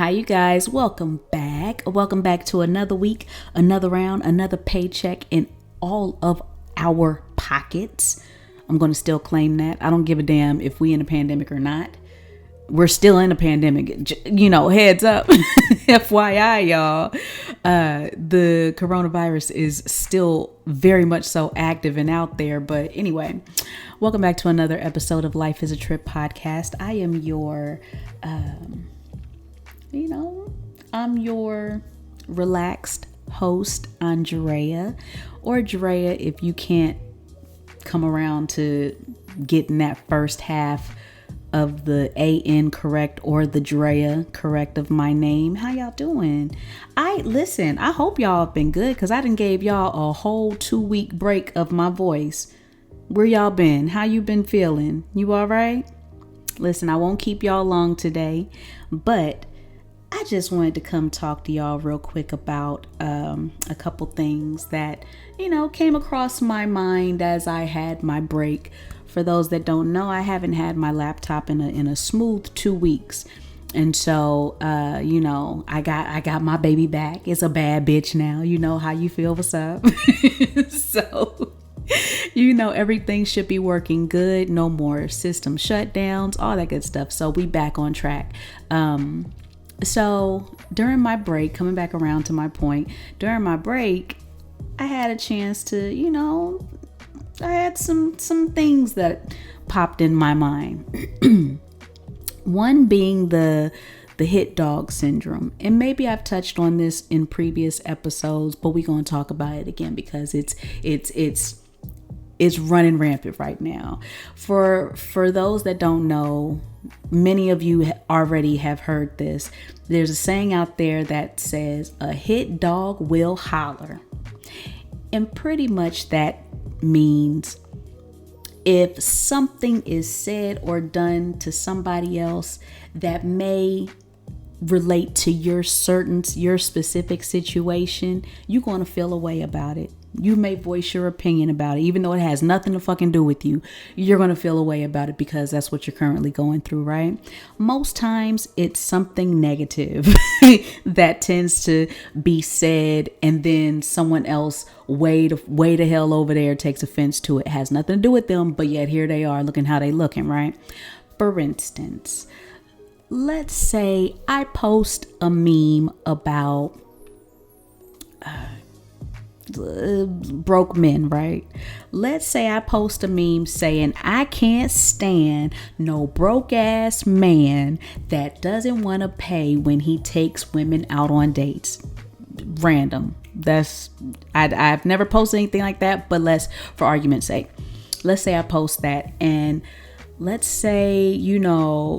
Hi, you guys. Welcome back. Welcome back to another week, another round, another paycheck in all of our pockets. I'm going to still claim that. I don't give a damn if we in a pandemic or not. We're still in a pandemic, heads up. FYI, y'all. The coronavirus is still very much so active and out there. But anyway, welcome back to another episode of Life is a Trip podcast. I am your, I'm your relaxed host, Andrea, or Drea if you can't come around to getting that first half of the A-N correct or the Drea correct of my name. How y'all doing? I hope y'all have been good because I done gave y'all a whole 2-week break of my voice. Where y'all been? How you been feeling? You all right? Listen, I won't keep y'all long today, but I just wanted to come talk to y'all real quick about a couple things that, came across my mind as I had my break. For those that don't know, I haven't had my laptop in a smooth 2 weeks. And so, I got my baby back. It's a bad bitch now. You know how you feel. What's up? So, everything should be working good. No more system shutdowns, all that good stuff. So we back on track. So during my break, coming back around to my point, during my break, I had a chance to, I had some things that popped in my mind. One being the hit dog syndrome. And maybe I've touched on this in previous episodes, but we're going to talk about it again because it's running rampant right now. For those that don't know, many of you already have heard this. There's a saying out there that says a hit dog will holler. And pretty much that means if something is said or done to somebody else that may relate to your specific situation, you're going to feel a way about it. You may voice your opinion about it, even though it has nothing to fucking do with you. You're going to feel a way about it because that's what you're currently going through, right? Most times it's something negative that tends to be said, and then someone else way the hell over there takes offense to it. It has nothing to do with them, but yet here they are looking how they looking, right? For instance, let's say I post a meme about broke men, right? Let's say I post a meme saying I can't stand no broke ass man that doesn't want to pay when he takes women out on dates. Random. I've never posted anything like that, but for argument's sake, let's say I post that, and let's say,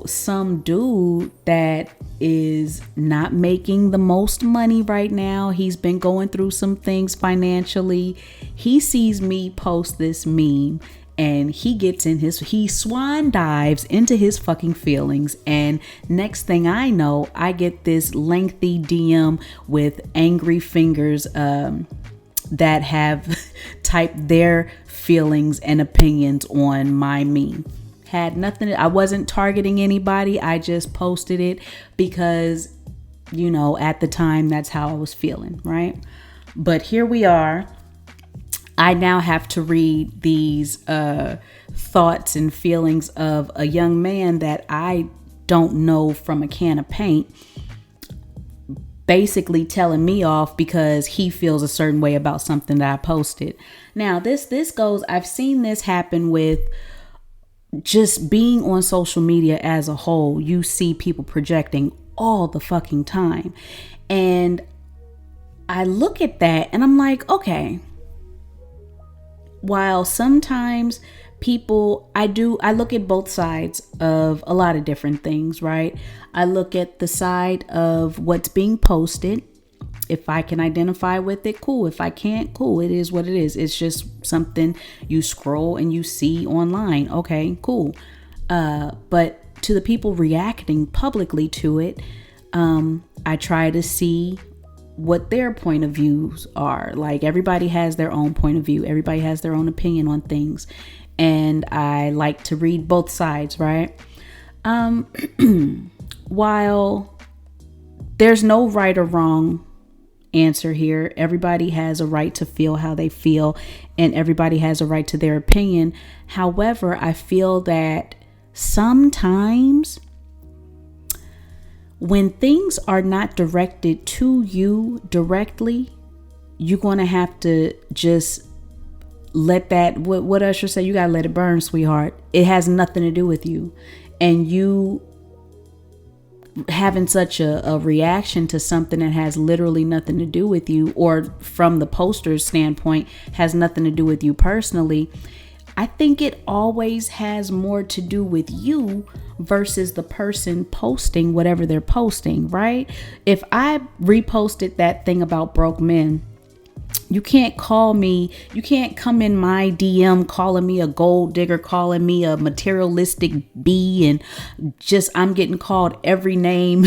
some dude that is not making the most money right now. He's been going through some things financially. He sees me post this meme and he swan dives into his fucking feelings. And next thing I know, I get this lengthy DM with angry fingers that have typed their feelings and opinions on my meme. Had nothing. I wasn't targeting anybody. I just posted it because, at the time that's how I was feeling, right? But here we are. I now have to read these thoughts and feelings of a young man that I don't know from a can of paint, basically telling me off because he feels a certain way about something that I posted. Now, this goes, I've seen this happen with just being on social media as a whole. You see people projecting all the fucking time. And I look at that and I'm like, okay, while sometimes I look at both sides of a lot of different things, right? I look at the side of what's being posted. If I can identify with it, cool. If I can't, cool. It is what it is. It's just something you scroll and you see online. Okay, cool. But to the people reacting publicly to it, I try to see what their point of views are. Like, everybody has their own point of view. Everybody has their own opinion on things. And I like to read both sides, right? While there's no right or wrong answer here. Everybody has a right to feel how they feel, and everybody has a right to their opinion. However, I feel that sometimes when things are not directed to you directly, you're going to have to just let that, what Usher said, you got to let it burn, sweetheart. It has nothing to do with you. And you having such a reaction to something that has literally nothing to do with you, or from the poster's standpoint, has nothing to do with you personally. I think it always has more to do with you versus the person posting whatever they're posting, right? If I reposted that thing about broke men, you can't come in my DM calling me a gold digger, calling me a materialistic bee, and just, I'm getting called every name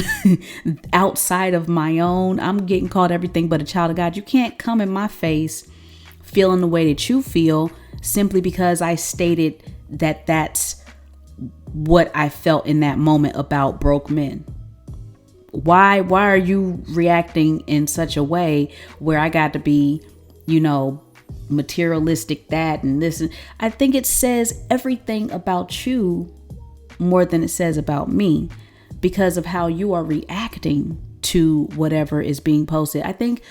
outside of my own. I'm getting called everything but a child of God. You can't come in my face feeling the way that you feel simply because I stated that that's what I felt in that moment about broke men. Why are you reacting in such a way where I got to be, materialistic that and this? I think it says everything about you more than it says about me, because of how you are reacting to whatever is being posted. I think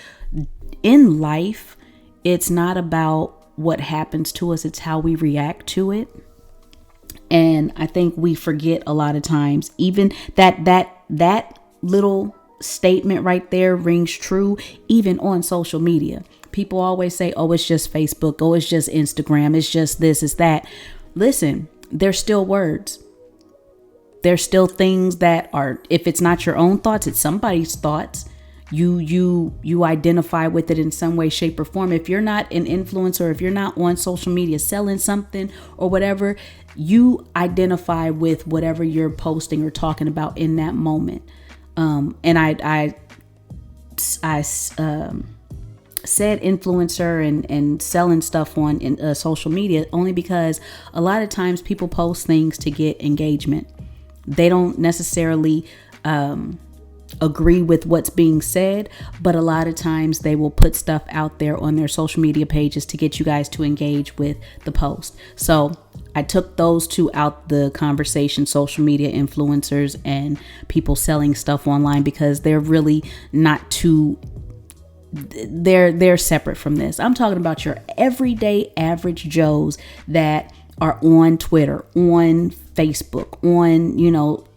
in life, it's not about what happens to us, it's how we react to it. And I think we forget a lot of times, even that little statement right there rings true, even on social media. People always say, oh, it's just Facebook. Oh, it's just Instagram. It's just this, it's that. Listen, they're still words. There's still things that are, if it's not your own thoughts, it's somebody's thoughts. You identify with it in some way, shape, or form. If you're not an influencer, if you're not on social media selling something or whatever, you identify with whatever you're posting or talking about in that moment. And I said influencer and selling stuff on social media only because a lot of times people post things to get engagement. They don't necessarily agree with what's being said, but a lot of times they will put stuff out there on their social media pages to get you guys to engage with the post. So I took those two out the conversation, social media influencers and people selling stuff online, because they're really not too, they're separate from this. I'm talking about your everyday average Joes that are on Twitter, on Facebook, on,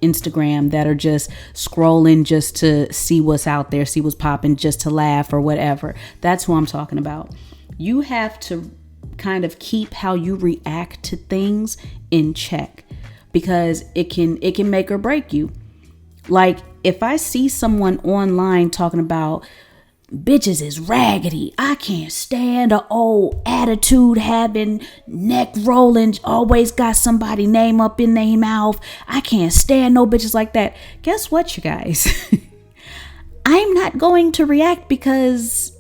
Instagram, that are just scrolling just to see what's out there, see what's popping, just to laugh or whatever. That's who I'm talking about. You have to kind of keep how you react to things in check, because it can make or break you. Like, if I see someone online talking about bitches is raggedy, I can't stand a old attitude having, neck rolling, always got somebody name up in their mouth, I can't stand no bitches like that. Guess what, you guys? I'm not going to react, because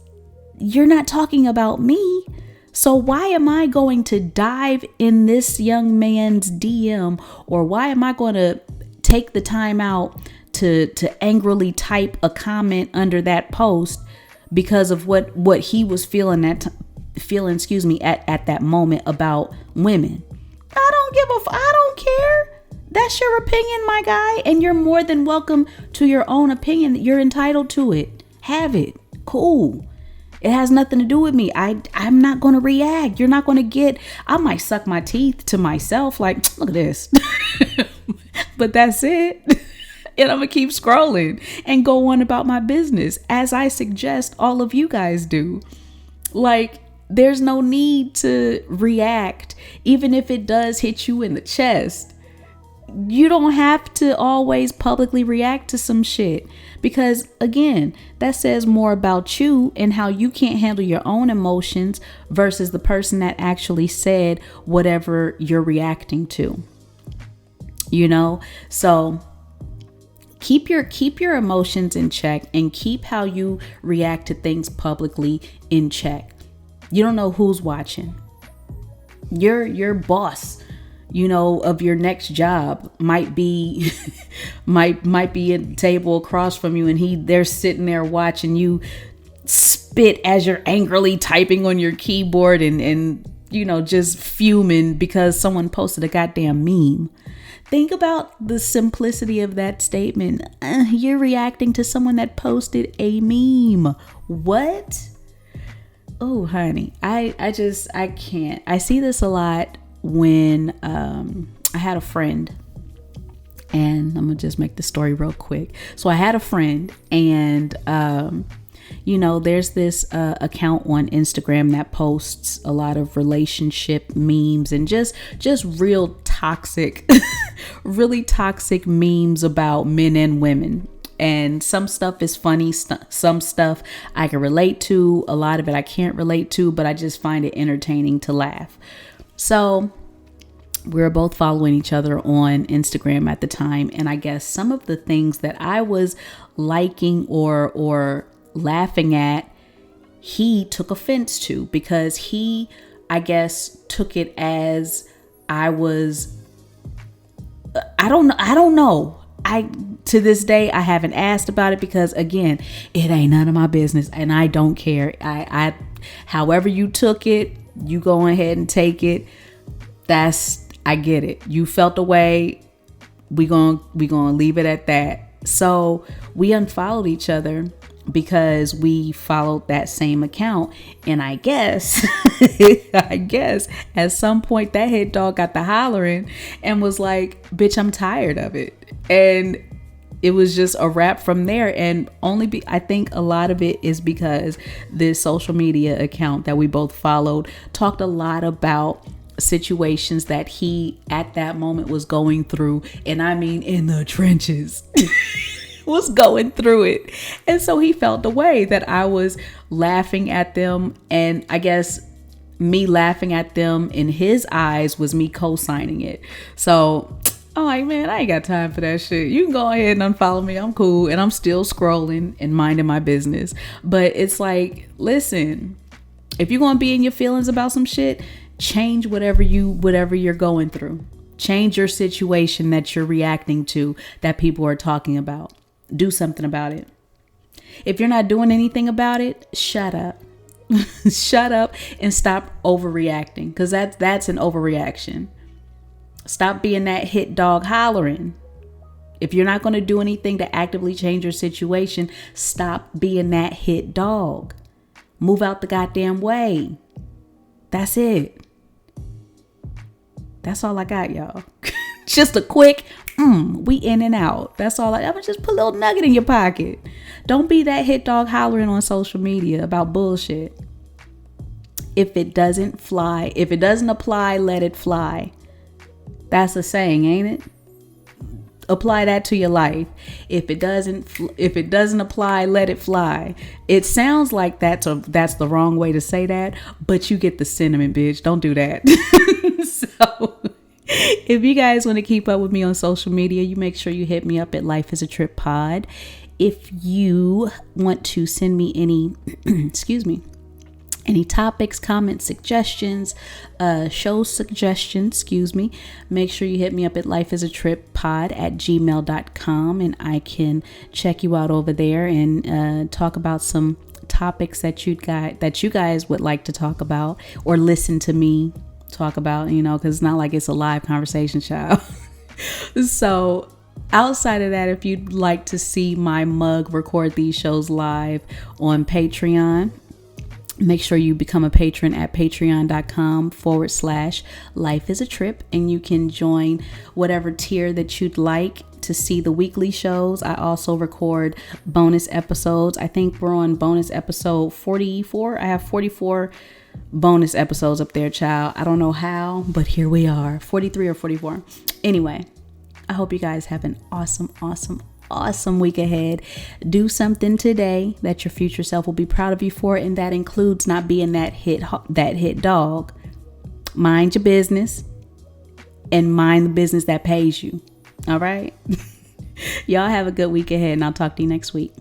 you're not talking about me. So why am I going to dive in this young man's DM, or why am I going to take the time out to angrily type a comment under that post because of what he was feeling at that moment about women? I don't care. That's your opinion, my guy, and you're more than welcome to your own opinion. You're entitled to it. Have it. Cool. It has nothing to do with me. I'm not going to react. You're not going to get, I might suck my teeth to myself like, look at this. But that's it. And I'm going to keep scrolling and go on about my business, as I suggest all of you guys do. Like, there's no need to react, even if it does hit you in the chest. You don't have to always publicly react to some shit, because again, that says more about you and how you can't handle your own emotions versus the person that actually said whatever you're reacting to. So keep your emotions in check, and keep how you react to things publicly in check. You don't know who's watching. Your boss, of your next job might be might be at the table across from you, and they're sitting there watching you spit as you're angrily typing on your keyboard and just fuming because someone posted a goddamn meme. Think about the simplicity of that statement. You're reacting to someone that posted a meme. What? Oh, honey, I can't. I see this a lot when I had a friend, and I'm gonna just make the story real quick. So I had a friend, and there's this account on Instagram that posts a lot of relationship memes and just real toxic, really toxic memes about men and women. And some stuff is funny. Some stuff I can relate to. A lot of it I can't relate to, but I just find it entertaining to laugh. So we were both following each other on Instagram at the time. And I guess some of the things that I was liking or laughing at, he took offense to, because he, I guess, took it as I don't know. To this day, I haven't asked about it because, again, it ain't none of my business and I don't care. I however you took it, you go ahead and take it. I get it. You felt the way. We gonna leave it at that. So we unfollowed each other because we followed that same account. And I guess at some point that head dog got the hollering and was like, bitch, I'm tired of it. And it was just a wrap from there. And I think a lot of it is because this social media account that we both followed talked a lot about situations that he at that moment was going through. And I mean, in the trenches. Was going through it. And so he felt the way that I was laughing at them. And I guess me laughing at them in his eyes was me co-signing it. So I'm like, man, I ain't got time for that shit. You can go ahead and unfollow me. I'm cool. And I'm still scrolling and minding my business. But it's like, listen, if you're going to be in your feelings about some shit, change whatever you're going through. Change your situation that you're reacting to, that people are talking about. Do something about it. If you're not doing anything about it, shut up. Shut up and stop overreacting, because that's an overreaction. Stop being that hit dog hollering. If you're not going to do anything to actively change your situation, stop being that hit dog. Move out the goddamn way. That's it. That's all I got, y'all. Just a quick, we in and out. That's all. I'm gonna just put a little nugget in your pocket. Don't be that hit dog hollering on social media about bullshit. If it doesn't apply, let it fly. That's a saying, ain't it? Apply that to your life. If it doesn't apply, let it fly. It sounds like that's the wrong way to say that, but you get the sentiment, bitch. Don't do that. So if you guys want to keep up with me on social media, you make sure you hit me up at Life is a Trip Pod. If you want to send me any, any topics, comments, suggestions, show suggestions, make sure you hit me up at lifeisatrippod@gmail.com, and I can check you out over there and talk about some topics that you guys would like to talk about or listen to me talk about, because it's not like it's a live conversation, child. So outside of that, if you'd like to see my mug record these shows live on Patreon, make sure you become a patron at patreon.com/Life is a Trip, and you can join whatever tier that you'd like to see the weekly shows. I also record bonus episodes. I think we're on bonus episode 44. I have 44 bonus episodes up there, child. I don't know how, but here we are, 43 or 44. Anyway, I hope you guys have an awesome week ahead. Do something today that your future self will be proud of you for, and that includes not being that hit dog. Mind your business and mind the business that pays you. All right. Y'all have a good week ahead, and I'll talk to you next week.